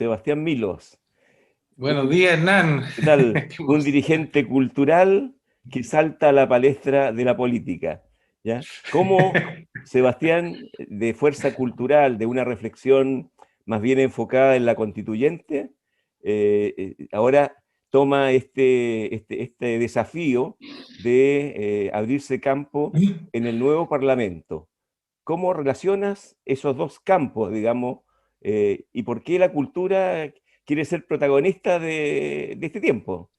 Sebastián Milos. Buenos días, Hernán. ¿Qué tal? Qué Un gusto. dirigente cultural que salta a la palestra de la política, ¿ya? ¿Cómo Sebastián, de fuerza cultural, de una reflexión más bien enfocada en la constituyente, ahora toma este desafío de abrirse campo en el nuevo Parlamento? ¿Cómo relacionas esos dos campos, digamos, y por qué la cultura quiere ser protagonista de este tiempo?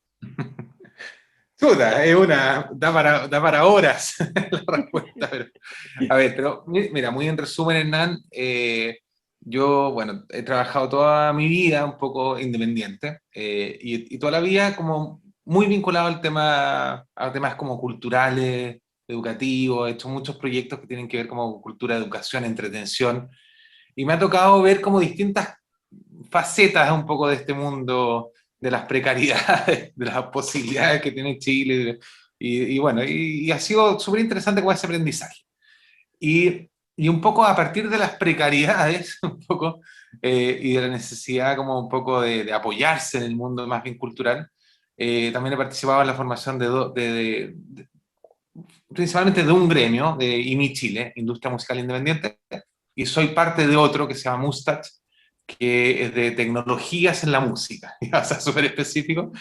Chuta, da para horas la respuesta. A ver, pero mira, muy en resumen, Hernán, yo, bueno, he trabajado toda mi vida un poco independiente y toda la vida como muy vinculado a temas como culturales, educativos. He hecho muchos proyectos que tienen que ver como cultura, educación, entretención, y me ha tocado ver como distintas facetas un poco de este mundo, de las precariedades, de las posibilidades que tiene Chile. Y bueno, y ha sido súper interesante con ese aprendizaje. Y un poco a partir de las precariedades, un poco, y de la necesidad como un poco de apoyarse en el mundo más bien cultural, también he participado en la formación principalmente de un gremio, de IMI Chile, Industria Musical Independiente, y soy parte de otro que se llama Mustach, que es de tecnologías en la música, o sea, súper específico,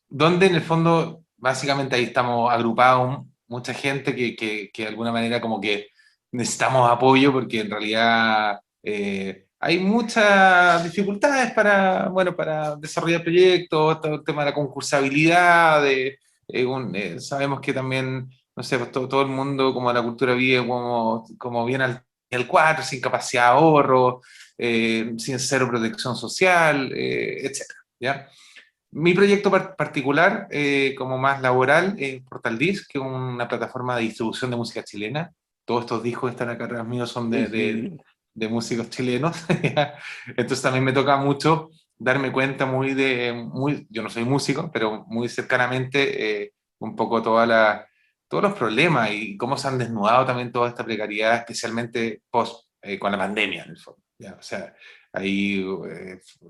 donde en el fondo, básicamente ahí estamos agrupados mucha gente que de alguna manera como que necesitamos apoyo porque en realidad hay muchas dificultades para, bueno, para desarrollar proyectos, todo el tema de la concursabilidad, sabemos que también, no sé, pues todo el mundo, como la cultura vive como bien al 4, sin capacidad de ahorro, sin cero protección social, etcétera, ¿ya? Mi proyecto particular, como más laboral, es Portal Disc, que es una plataforma de distribución de música chilena. Todos estos discos que están acá atrás míos son Sí, de, sí. de, de músicos chilenos. ¿Ya? Entonces también me toca mucho darme cuenta yo no soy músico, pero muy cercanamente un poco todos los problemas y cómo se han desnudado también toda esta precariedad, especialmente con la pandemia, en el fondo. ¿Ya? O sea, ahí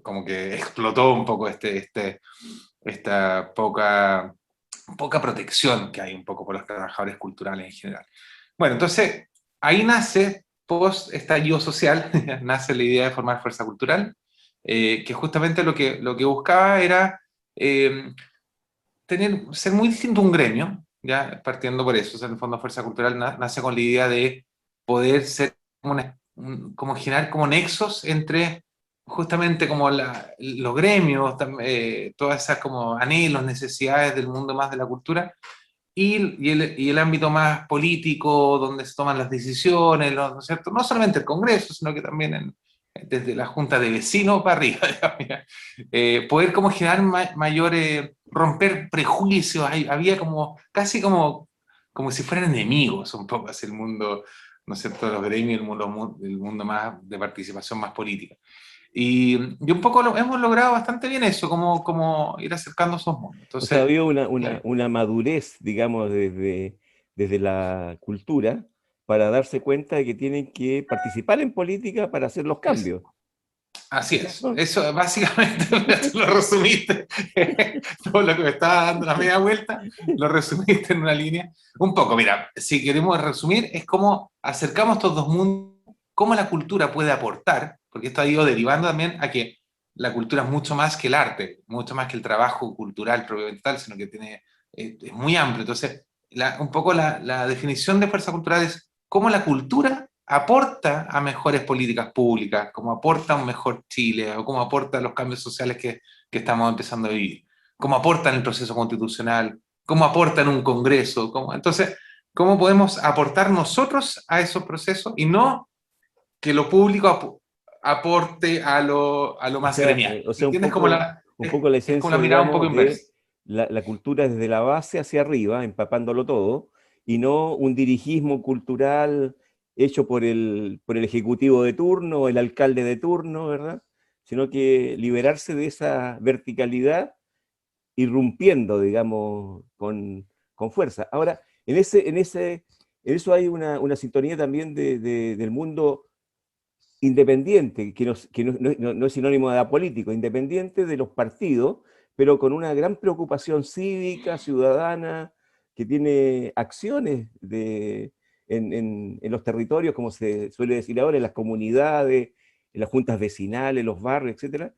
como que explotó un poco esta poca protección que hay un poco por los trabajadores culturales en general. Bueno, entonces ahí nace, post estallido social, nace la idea de formar fuerza cultural, que justamente lo que buscaba era eh, ser muy distinto a un gremio, ya partiendo por eso. O sea, en el fondo Fuerza Cultural nace con la idea de poder ser como generar como nexos entre justamente como los gremios, todas esas como anhelos, necesidades del mundo más de la cultura, y el ámbito más político, donde se toman las decisiones, ¿no es cierto? No solamente el Congreso, sino que también desde la Junta de Vecinos para arriba, digamos, poder como generar mayores, romper prejuicios. Había como, casi como si fueran enemigos un poco hacia el mundo, ¿no es cierto?, los gremios, el mundo más de participación más política. Y un poco hemos logrado bastante bien eso, como ir acercando esos mundos. O sea, Entonces, había una madurez, digamos, desde la cultura para darse cuenta de que tienen que participar en política para hacer los es, cambios. Así es, ¿No? eso básicamente tú lo resumiste, todo lo que me estaba dando la media vuelta, lo resumiste en una línea. Un poco, mira, si queremos resumir, es cómo acercamos estos dos mundos, cómo la cultura puede aportar, porque esto ha ido derivando también a que la cultura es mucho más que el arte, mucho más que el trabajo cultural propiamente tal, sino que es muy amplio. Entonces, un poco la definición de fuerza cultural es cómo la cultura aporta a mejores políticas públicas, cómo aporta a un mejor Chile, o cómo aporta a los cambios sociales que estamos empezando a vivir, cómo aporta en el proceso constitucional, cómo aporta en un congreso, entonces, cómo podemos aportar nosotros a esos procesos y no que lo público aporte a lo más gremial. O sea, ¿Entiendes? un poco la Es como la esencia, mirada un poco digamos, inversa. de la cultura desde la base hacia arriba, empapándolo todo, y no un dirigismo cultural hecho por el ejecutivo de turno o el alcalde de turno, ¿verdad? Sino que liberarse de esa verticalidad, irrumpiendo, digamos, con fuerza. Ahora, en eso hay una sintonía también del mundo independiente, que no es sinónimo de apolítico, independiente de los partidos, pero con una gran preocupación cívica, ciudadana, que tiene acciones en los territorios, como se suele decir ahora, en las comunidades, en las juntas vecinales, los barrios, etc.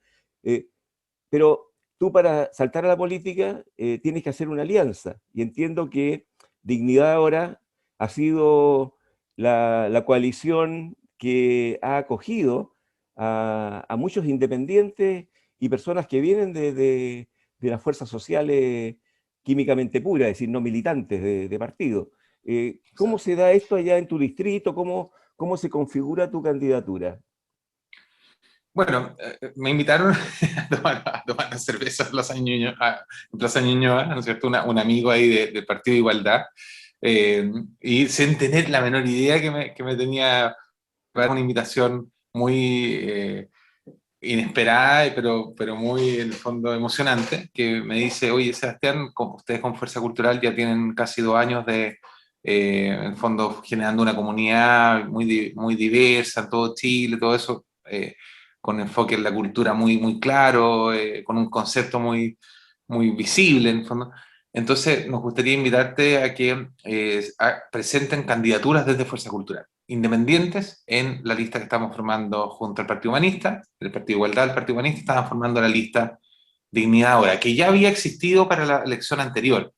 Pero tú para saltar a la política tienes que hacer una alianza. Y entiendo que Dignidad ahora ha sido la coalición que ha acogido a muchos independientes y personas que vienen de las fuerzas sociales químicamente puras, es decir, no militantes de partido. ¿Cómo se da esto allá en tu distrito? ¿Cómo se configura tu candidatura? Bueno, me invitaron a tomar una cerveza en Plaza Ñuñoa, ¿no es cierto? Un amigo ahí del Partido de Igualdad, y sin tener la menor idea que me tenía una invitación muy inesperada, pero muy, en el fondo, emocionante, que me dice, oye, Sebastián, ustedes con Fuerza Cultural ya tienen casi 2 años en el fondo, generando una comunidad muy diversa en todo Chile, todo eso, con enfoque en la cultura muy claro, con un concepto muy visible, en el fondo. Entonces, nos gustaría invitarte a que presenten candidaturas desde Fuerza Cultural, independientes, en la lista que estamos formando junto al Partido Humanista, el Partido Igualdad, el Partido Humanista, estaban formando la lista Dignidad Ahora, que ya había existido para la elección anterior,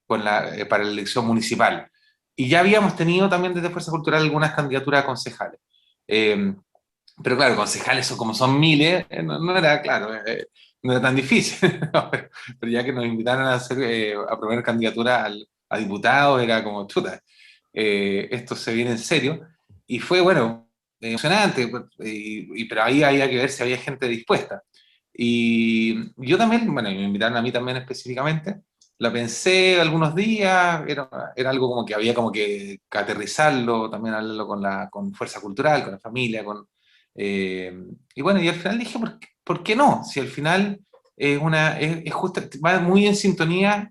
para la elección municipal. Y ya habíamos tenido también desde Fuerza Cultural algunas candidaturas a concejales. Pero claro, concejales como son miles, no era, claro, no era tan difícil, ¿no? Pero ya que nos invitaron a proponer candidatura a diputados, era como, chuta, esto se viene en serio. Y fue, bueno, emocionante, pero ahí había que ver si había gente dispuesta. Y yo también, bueno, me invitaron a mí también específicamente, la pensé algunos días, era algo como que había como que aterrizarlo, también hablarlo con Fuerza Cultural, con la familia, eh, y bueno, y al final dije, ¿por qué no? Si al final es justo, va muy en sintonía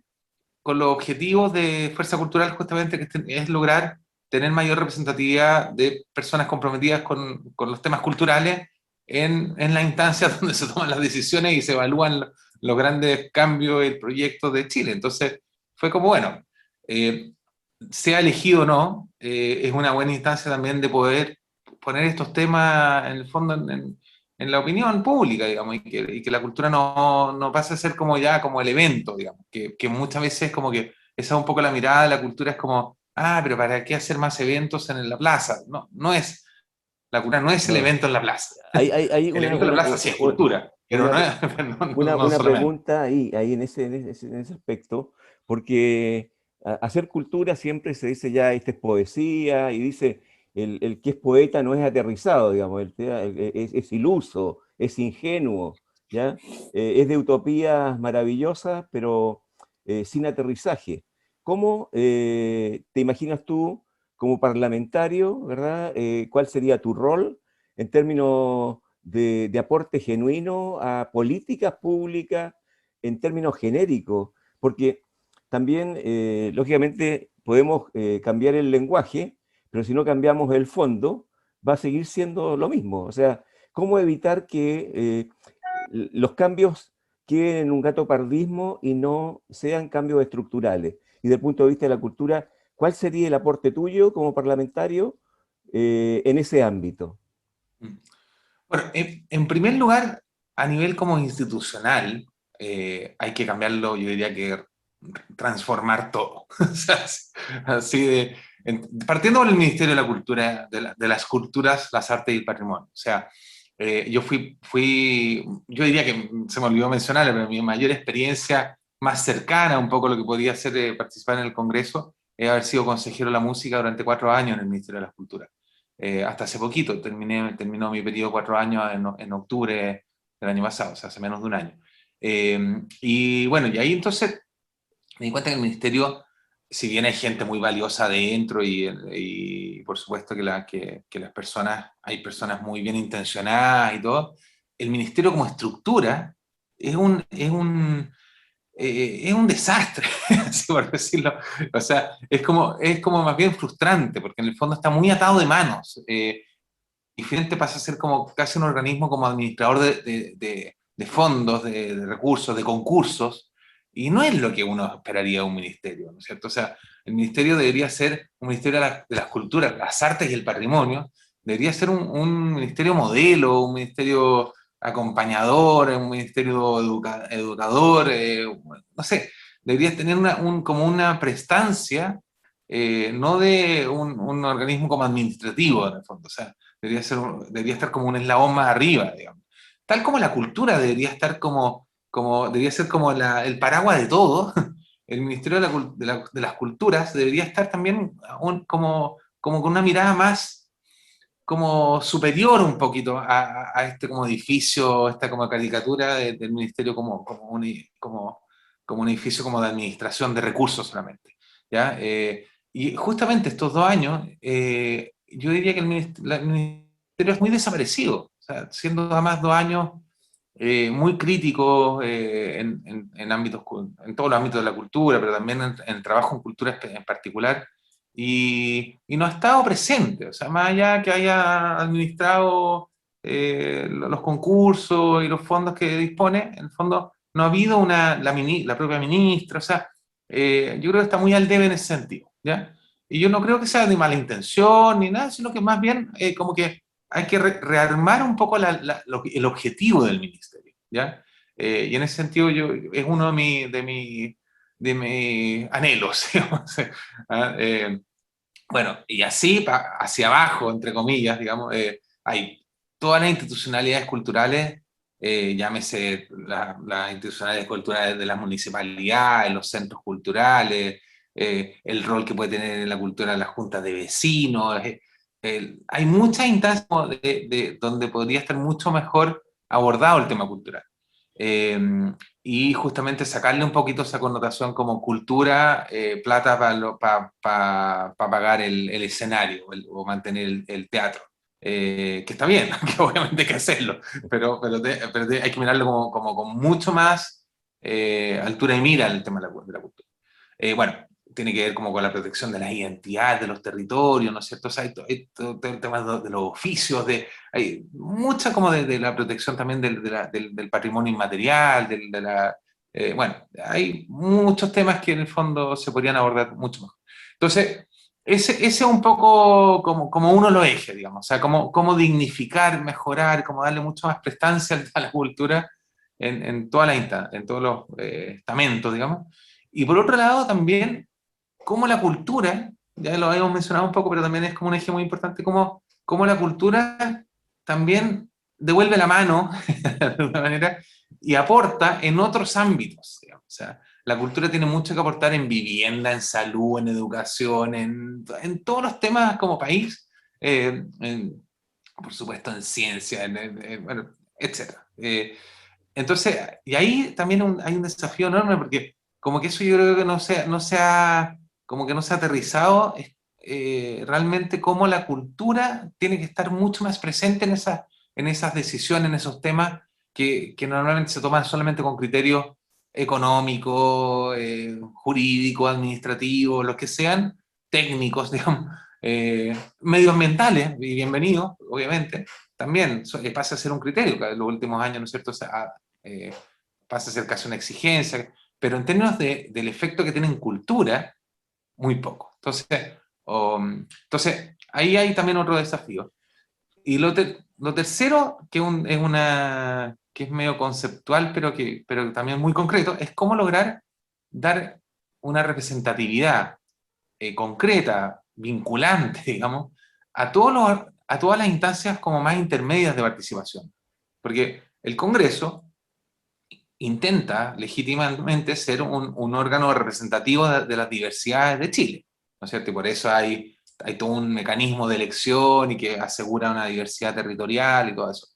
con los objetivos de Fuerza Cultural, justamente, que es lograr tener mayor representatividad de personas comprometidas con los temas culturales en la instancia donde se toman las decisiones y se evalúan los grandes cambios y proyectos de Chile. Entonces, fue como, bueno, eh, sea elegido o no, es una buena instancia también de poder poner estos temas en el fondo en la opinión pública, digamos, y que la cultura no pase a ser como ya como el evento, digamos, que muchas veces como que esa es un poco la mirada de la cultura, es como, pero ¿para qué hacer más eventos en la plaza? No es, la cultura no es el No. evento en la plaza. Hay El evento en la plaza sí es cultura, pero una, no, no una solamente. pregunta ahí en ese aspecto, porque hacer cultura siempre se dice ya, esta es poesía, y dice, el que es poeta no es aterrizado, digamos, es iluso, es ingenuo, ¿ya? Es de utopías maravillosas, pero sin aterrizaje. ¿Cómo te imaginas tú como parlamentario, ¿verdad? ¿Cuál sería tu rol en términos de aporte genuino a políticas públicas en términos genéricos? Porque también, lógicamente, podemos cambiar el lenguaje, pero si no cambiamos el fondo, va a seguir siendo lo mismo. O sea, ¿cómo evitar que los cambios queden en un gatopardismo y no sean cambios estructurales? Y desde el punto de vista de la cultura, ¿cuál sería el aporte tuyo como parlamentario en ese ámbito? Bueno, en primer lugar, a nivel como institucional, hay que cambiarlo, yo diría que transformar todo. O sea, así partiendo por el Ministerio de la Cultura, de las culturas, las artes y el patrimonio. O sea, yo yo diría que se me olvidó mencionar, pero mi mayor experiencia más cercana, un poco lo que podía ser participar en el Congreso, es haber sido consejero de la música durante 4 años en el Ministerio de las Culturas. Hasta hace poquito, terminó mi periodo de 4 años en octubre del año pasado, o sea, hace menos de un año. Y bueno, y ahí entonces me di cuenta que el ministerio, si bien hay gente muy valiosa adentro y por supuesto que las personas, hay personas muy bien intencionadas y todo, el ministerio como estructura es un desastre, así por decirlo. O sea, es como más bien frustrante, porque en el fondo está muy atado de manos. finalmente pasa a ser como casi un organismo como administrador de fondos, de recursos, de concursos, y no es lo que uno esperaría de un ministerio, ¿no es cierto? O sea, el ministerio debería ser un ministerio de las culturas, las artes y el patrimonio, debería ser un ministerio modelo, un ministerio acompañador, un ministerio educador, no sé, debería tener como una prestancia, no de un organismo como administrativo, en el fondo, o sea, debería estar como un eslabón más arriba, digamos. Tal como la cultura debería estar debería ser como el paraguas de todo, el Ministerio de las Culturas debería estar también como con una mirada más como superior un poquito a este como edificio, esta como caricatura del ministerio como un edificio como de administración de recursos solamente, ¿ya? Y justamente estos 2 años, yo diría que el ministerio es muy desaparecido, o sea, siendo además 2 años muy críticos en todos los ámbitos de la cultura, pero también en el trabajo en cultura en particular, y no ha estado presente, o sea, más allá que haya administrado los concursos y los fondos que dispone, en el fondo no ha habido la propia ministra, o sea, yo creo que está muy al debe en ese sentido, ¿ya? Y yo no creo que sea de mala intención ni nada, sino que más bien como que hay que rearmar un poco el objetivo del ministerio, ¿ya? Y en ese sentido es uno de mis anhelos, digamos. ¿Ah? Bueno, y así hacia abajo, entre comillas, digamos, hay todas las institucionalidades culturales, llámese las institucionalidades culturales de las municipalidades, los centros culturales, el rol que puede tener en la cultura las juntas de vecinos. Hay muchas instancias donde podría estar mucho mejor abordado el tema cultural. Eh, y justamente sacarle un poquito esa connotación como cultura, plata para pagar el escenario o mantener el teatro. Que está bien, que obviamente hay que hacerlo, pero hay que mirarlo como con mucho más altura y mira el tema de la cultura. Bueno, tiene que ver como con la protección de las identidades de los territorios, ¿no es cierto? O sea, hay todo el tema de los oficios, hay mucha como de la protección también del patrimonio inmaterial, bueno, hay muchos temas que en el fondo se podrían abordar mucho mejor. Entonces, ese es un poco como uno lo eje, digamos, o sea, cómo dignificar, mejorar, cómo darle mucho más prestancia a la cultura en en todos los estamentos, digamos. Y por otro lado, también, cómo la cultura, ya lo habíamos mencionado un poco, pero también es como un eje muy importante, cómo la cultura también devuelve la mano, de alguna manera, y aporta en otros ámbitos, digamos. O sea, la cultura tiene mucho que aportar en vivienda, en salud, en educación, en todos los temas como país, por supuesto en ciencia, bueno, etc. Entonces, y ahí también hay un desafío enorme porque como que eso yo creo que como que no se ha aterrizado realmente cómo la cultura tiene que estar mucho más presente en esas decisiones, en esos temas que normalmente se toman solamente con criterios económicos, jurídicos, administrativos, los que sean, técnicos, digamos, medioambientales, y bienvenidos, obviamente, también pasa a ser un criterio, que en los últimos años, ¿no es cierto?, eh, pasa a ser casi una exigencia, pero en términos del efecto que tiene en cultura, muy poco. Entonces ahí hay también otro desafío. Y lo tercero, que es medio conceptual, pero también muy concreto, es cómo lograr dar una representatividad concreta, vinculante, digamos, a todas las instancias como más intermedias de participación. Porque el Congreso intenta legítimamente ser un órgano representativo de las diversidades de Chile, ¿no es cierto? Y por eso hay todo un mecanismo de elección y que asegura una diversidad territorial y todo eso.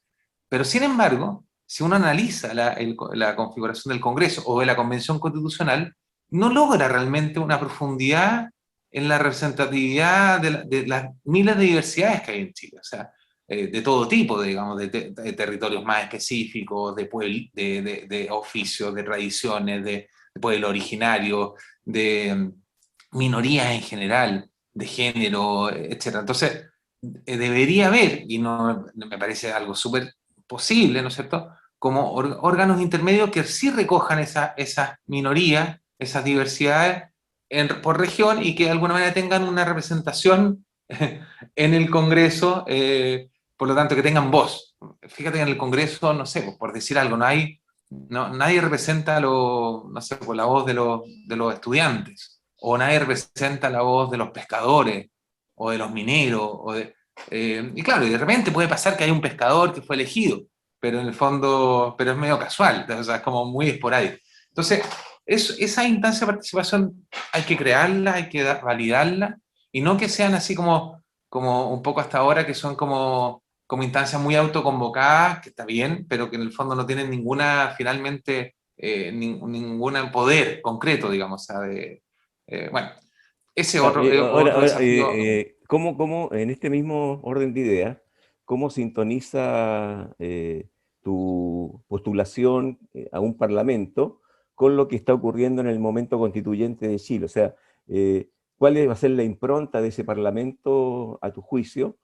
Pero sin embargo, si uno analiza la configuración del Congreso o de la Convención Constitucional, no logra realmente una profundidad en la representatividad de las miles de diversidades que hay en Chile. O sea, de todo tipo, digamos, de territorios más específicos, de oficios, de tradiciones, de pueblo originario, de minorías en general, de género, etc. Entonces, debería haber, y no me parece algo súper posible, ¿no es cierto?, como órganos intermedios que sí recojan esas minorías, esas diversidades por región y que de alguna manera tengan una representación en el Congreso, por lo tanto que tengan voz. Fíjate que en el Congreso, no sé, por decir algo, nadie representa no sé, por la voz de los estudiantes, o nadie representa la voz de los pescadores, o de los mineros, y claro, y de repente puede pasar que hay un pescador que fue elegido, pero en el fondo, pero es medio casual, o sea, es como muy esporádico. Entonces, esa instancia de participación hay que crearla, hay que validarla, y no que sean así como un poco hasta ahora, que son como instancias muy autoconvocadas, que está bien, pero que en el fondo no tienen ninguna, finalmente, ningún poder concreto, digamos, o sea, bueno, ese Ya, otro, otro desafío. ¿cómo, en este mismo orden de ideas, cómo sintoniza tu postulación a un parlamento con lo que está ocurriendo en el momento constituyente de Chile? O sea, ¿cuál va a ser la impronta de ese parlamento, a tu juicio,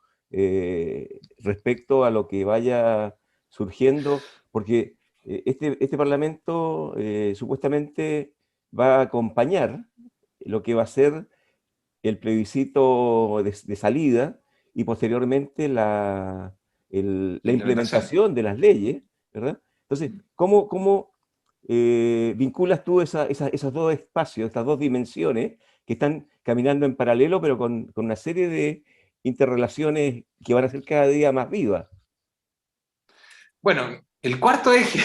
respecto a lo que vaya surgiendo? Porque este parlamento supuestamente va a acompañar lo que va a ser el plebiscito de salida y posteriormente la Implementación. implementación de las leyes, ¿verdad? Entonces, ¿cómo vinculas tú esos dos espacios, estas dos dimensiones que están caminando en paralelo, pero con una serie de interrelaciones que van a ser cada día más vivas? Bueno, el cuarto eje,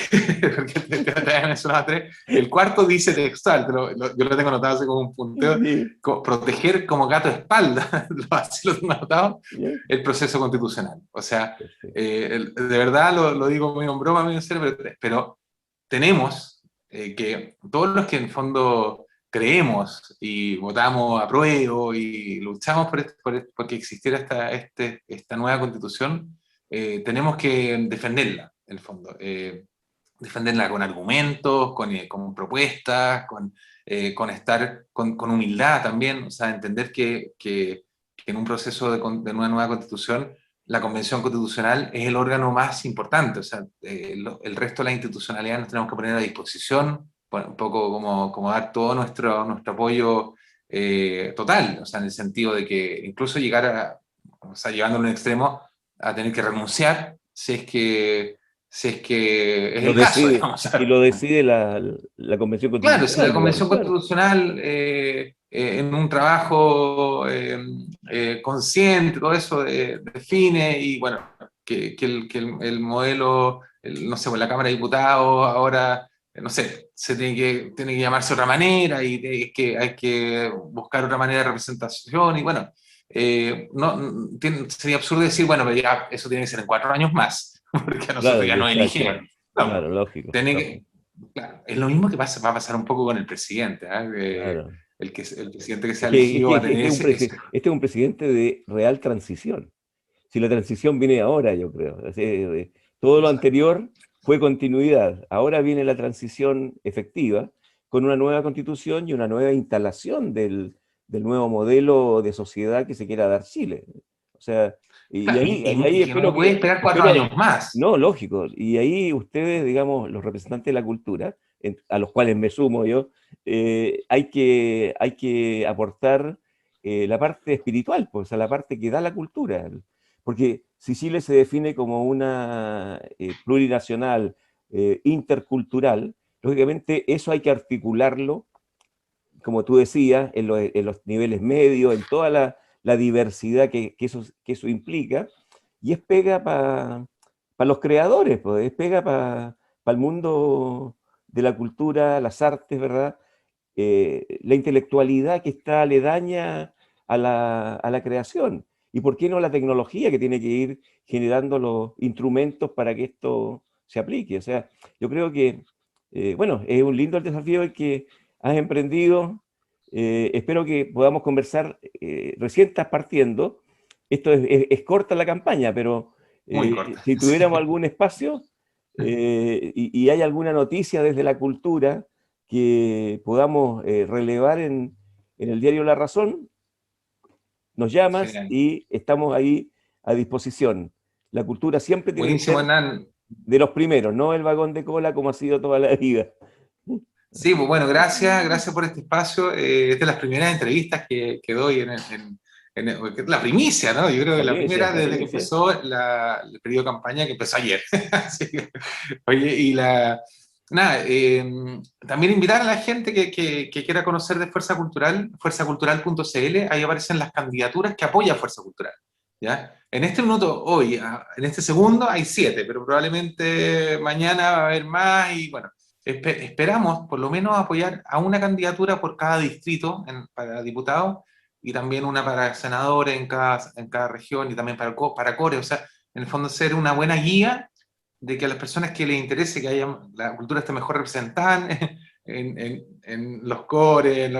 porque te había mencionado tres, el cuarto dice textual, yo lo tengo anotado así como un punteo, Sí, proteger como gato de espalda, así lo tengo anotado, ya, el proceso constitucional. O sea, perfecto. de verdad lo digo muy en broma, muy en serio, pero tenemos que todos los que en fondo creemos y votamos a prueba y luchamos porque existiera esta nueva constitución, tenemos que defenderla, en el fondo. Defenderla con argumentos, con propuestas, con humildad también, o sea, entender que en un proceso de una nueva constitución, la Convención Constitucional es el órgano más importante, o sea, el resto de la institucionalidad nos tenemos que poner a disposición, bueno, un poco como dar todo nuestro apoyo total, o sea, en el sentido de que incluso llegar o sea, llevándolo a un extremo, a tener que renunciar si es que es Lo el caso, decide, digamos. si lo decide la Convención Claro, si la Constitucional, digamos, Convención claro. Constitucional en un trabajo consciente, todo eso define y bueno, que el modelo, no sé, pues la Cámara de Diputados ahora, no sé, tiene que llamarse de otra manera y hay que buscar otra manera de representación y bueno, sería absurdo decir, bueno, pero ya eso tiene que ser en 4 años más, porque a nosotros Claro, ya nos exacto. eligieron. No, Claro, lógico, tiene lógico. que, claro, es lo mismo que va a pasar un poco con el presidente, ¿eh? Claro. El presidente que Es sea que, es elegido que, va a es que tener este es un presidente de real transición. Si la transición viene ahora, yo creo. O sea, todo lo Exacto. anterior fue continuidad. Ahora viene la transición efectiva con una nueva constitución y una nueva instalación del nuevo modelo de sociedad que se quiera dar Chile. O sea, y Claro, ahí y que no puede esperar 4 años más. no, lógico, y ahí ustedes, digamos, los representantes de la cultura, a los cuales me sumo yo, hay que aportar la parte espiritual, pues, a la parte que da la cultura. Porque si Chile se define como una plurinacional, intercultural, lógicamente eso hay que articularlo, como tú decías, en los niveles medios, en toda la diversidad que eso implica, y es pega para los creadores, pues, es pega para el mundo de la cultura, las artes, ¿verdad? La intelectualidad que está aledaña a la creación. ¿Y por qué no la tecnología que tiene que ir generando los instrumentos para que esto se aplique? O sea, yo creo que, bueno, es un lindo el desafío el que has emprendido. Espero que podamos conversar. Recién estás partiendo. Esto es corta la campaña, pero Muy corta. si tuviéramos Sí. algún espacio y hay alguna noticia desde la cultura que podamos relevar en el diario La Razón, nos llamas Genial. y estamos ahí a disposición. La cultura siempre tiene que Buenísimo, ser Hernán. de los primeros, no el vagón de cola como ha sido toda la vida. Sí, pues bueno, gracias por este espacio. Es de las primeras entrevistas que doy la primicia, ¿no? Yo creo que la primera desde que empezó el periodo de campaña, que empezó ayer. Así que, oye, nada, también invitar a la gente que quiera conocer de Fuerza Cultural, fuerzacultural.cl, ahí aparecen las candidaturas que apoya Fuerza Cultural. ¿Ya? En este minuto, hoy, en este segundo, hay 7, pero probablemente mañana va a haber más y bueno. Esperamos por lo menos apoyar a una candidatura por cada distrito para diputados y también una para senadores en cada región y también para core, o sea, en el fondo ser una buena guía de que a las personas que les interese que la cultura esté mejor representada en los cores,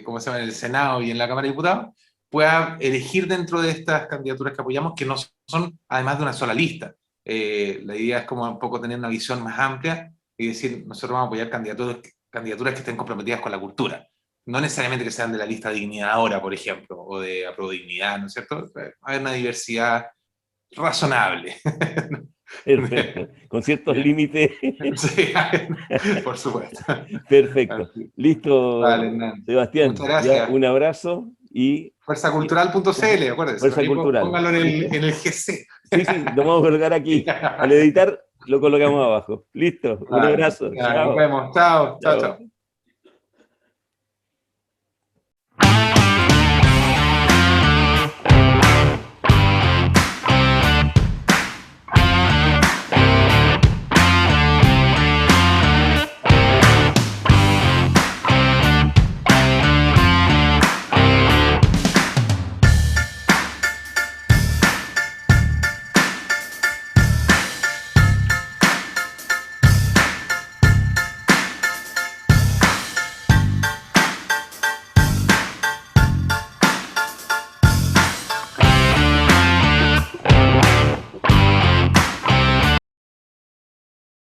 ¿cómo se llama?, en el Senado y en la Cámara de Diputados, pueda elegir dentro de estas candidaturas que apoyamos, que no son además de una sola lista. La idea es como un poco tener una visión más amplia y decir, nosotros vamos a apoyar candidaturas que estén comprometidas con la cultura. No necesariamente que sean de la lista Dignidad Ahora, por ejemplo, o de Aprodignidad, ¿no es cierto? Hay una diversidad razonable. Perfecto, con ciertos límites. Sí, por supuesto. Perfecto. Listo, Vale, Sebastián. muchas Ya, gracias. un abrazo y... Fuerzacultural.cl, acuérdense. Fuerza Cultural. Póngalo en el GC. Sí, sí, lo vamos a colgar aquí. Al editar lo colocamos abajo. Listo, un Vale, abrazo. ya, nos Chao. vemos. Chao, chao, Chao. chao.